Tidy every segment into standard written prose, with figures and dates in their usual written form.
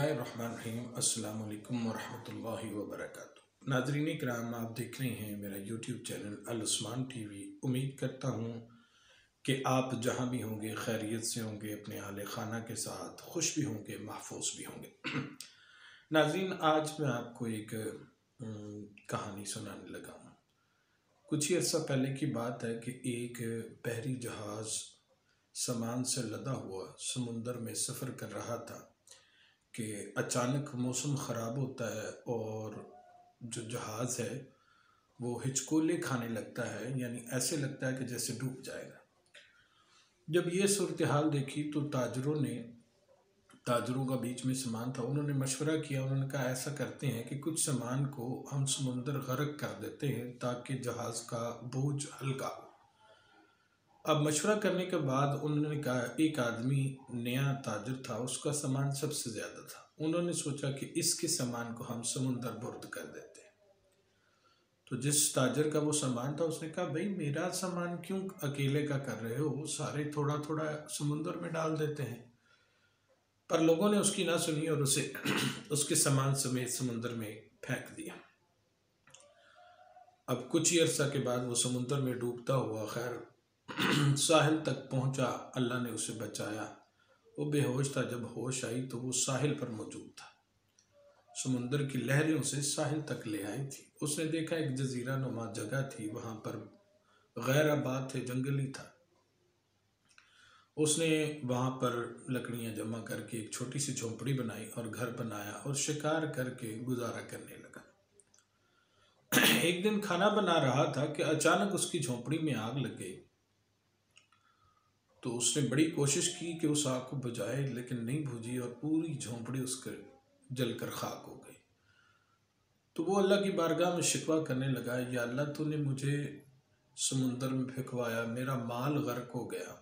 बिस्मिल्लाहिर्रहमानिर्रहीम। अस्सलाम वालेकुम वरहमतुल्लाहि वबरकातुहू। नाज़रीन किराम, आप देख रहे हैं मेरा यूट्यूब चैनल अल उस्मान टीवी। उम्मीद करता हूँ कि आप जहाँ भी होंगे खैरियत से होंगे, अपने अहले खाना के साथ खुश भी होंगे, महफूज भी होंगे। नाज़रीन, आज मैं आपको एक कहानी सुनाने लगा हूँ। कुछ ही अर्सा पहले की बात है कि एक बहरी जहाज़ सामान से लदा हुआ समुंदर में सफ़र कर रहा था कि अचानक मौसम ख़राब होता है और जो जहाज़ है वो हिचकोले खाने लगता है, यानी ऐसे लगता है कि जैसे डूब जाएगा। जब ये सूरत हाल देखी तो ताजरों का बीच में सामान था, उन्होंने मशवरा किया। उन्होंने कहा ऐसा करते हैं कि कुछ सामान को हम समुंदर गर्क कर देते हैं ताकि जहाज़ का बोझ हल्का हो। अब मशवरा करने के बाद उन्होंने कहा, एक आदमी नया ताजर था, उसका सामान सबसे ज़्यादा था। उन्होंने सोचा कि इसके सामान को हम समुंदर बुर्द कर देते हैं। तो जिस ताजर का वो सामान था उसने कहा, भाई मेरा सामान क्यों अकेले का कर रहे हो, सारे थोड़ा थोड़ा समुंदर में डाल देते हैं। पर लोगों ने उसकी ना सुनी और उसे उसके सामान समेत समुंदर में फेंक दिया। अब कुछ ही अरसा के बाद वो समुंदर में डूबता हुआ खैर साहिल तक पहुंचा। अल्लाह ने उसे बचाया। वो बेहोश था, जब होश आई तो वो साहिल पर मौजूद था। समुंदर की लहरें उसे साहिल तक ले आई थी। उसने देखा एक जजीरा नुमा जगह थी, वहां पर गैर आबाद थे, जंगली था। उसने वहां पर लकड़ियां जमा करके एक छोटी सी झोंपड़ी बनाई और घर बनाया और शिकार करके गुजारा करने लगा। एक दिन खाना बना रहा था कि अचानक उसकी झोंपड़ी में आग लग गई। तो उसने बड़ी कोशिश की कि उस आग को बुझाए, लेकिन नहीं बुझी और पूरी झोंपड़ी उसके जलकर खाक हो गई। तो वो अल्लाह की बारगाह में शिकवा करने लगा, या अल्लाह तूने मुझे समुंदर में फेंकवाया, मेरा माल गर्क हो गया,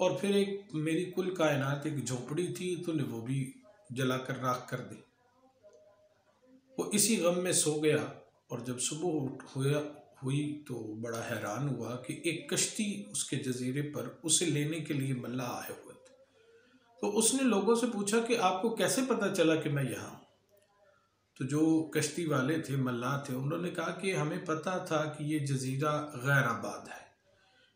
और फिर एक मेरी कुल कायनात एक झोंपड़ी थी, तूने वो भी जलाकर राख कर दी। वो इसी गम में सो गया और जब सुबह हुई तो बड़ा हैरान हुआ कि एक कश्ती उसके जजीरे पर उसे लेने के लिए मल्लाह आए हुए थे। तो उसने लोगों से पूछा कि आपको कैसे पता चला कि मैं यहाँ हूँ। तो जो कश्ती वाले थे, मल्लाह थे, उन्होंने कहा कि हमें पता था कि ये जजीरा गैर आबाद है,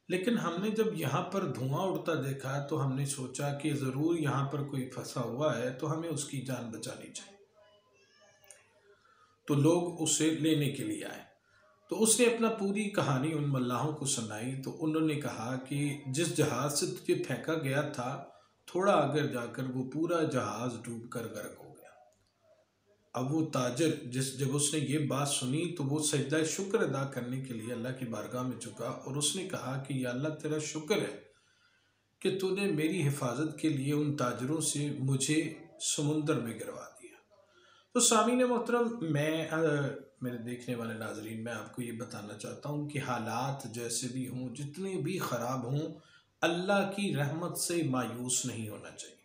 लेकिन हमने जब यहाँ पर धुआं उड़ता देखा तो हमने सोचा कि ज़रूर यहाँ पर कोई फंसा हुआ है, तो हमें उसकी जान बचानी चाहिए। तो लोग उसे लेने के लिए आए। तो उसने अपना पूरी कहानी उन मल्लाहों को सुनाई। तो उन्होंने कहा कि जिस जहाज़ से तुझे फेंका गया था, थोड़ा आगे जाकर वो पूरा जहाज़ डूबकर गर्क हो गया। अब वो ताजर जब उसने ये बात सुनी तो वो सजदा शुक्र अदा करने के लिए अल्लाह की बारगाह में झुका और उसने कहा कि या अल्लाह तेरा शुक्र है कि तूने मेरी हिफाजत के लिए उन ताजरों से मुझे समुंदर में गिरवा दिया। तो सामीन मोहतरम, मेरे देखने वाले नाजरीन, मैं आपको ये बताना चाहता हूँ कि हालात जैसे भी हों, जितने भी ख़राब हों, अल्लाह की रहमत से मायूस नहीं होना चाहिए।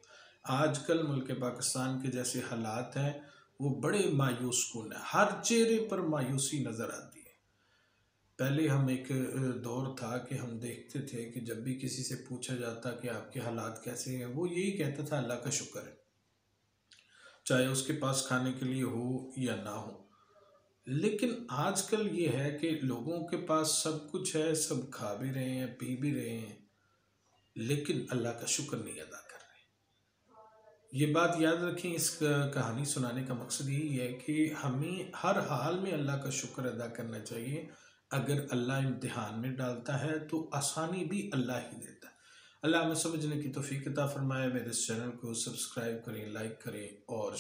आजकल मुल्क पाकिस्तान के जैसे हालात हैं वो बड़े मायूस कुन है, हर चेहरे पर मायूसी नज़र आती है। पहले हम एक दौर था कि हम देखते थे कि जब भी किसी से पूछा जाता कि आपके हालात कैसे हैं, वो यही कहता था अल्लाह का शुक्र है, चाहे उसके पास खाने के लिए हो या ना हो। लेकिन आजकल ये है कि लोगों के पास सब कुछ है, सब खा भी रहे हैं, पी भी रहे हैं, लेकिन अल्लाह का शुक्र नहीं अदा कर रहे। ये बात याद रखें। इस कहानी सुनाने का मकसद यही है कि हमें हर हाल में अल्लाह का शुक्र अदा करना चाहिए। अगर अल्लाह इम्तिहान में डालता है तो आसानी भी अल्लाह ही देता है। अल्लाह हमें समझने की तौफीक अता फरमाए। मेरे इस चैनल को सब्सक्राइब करें, लाइक करें और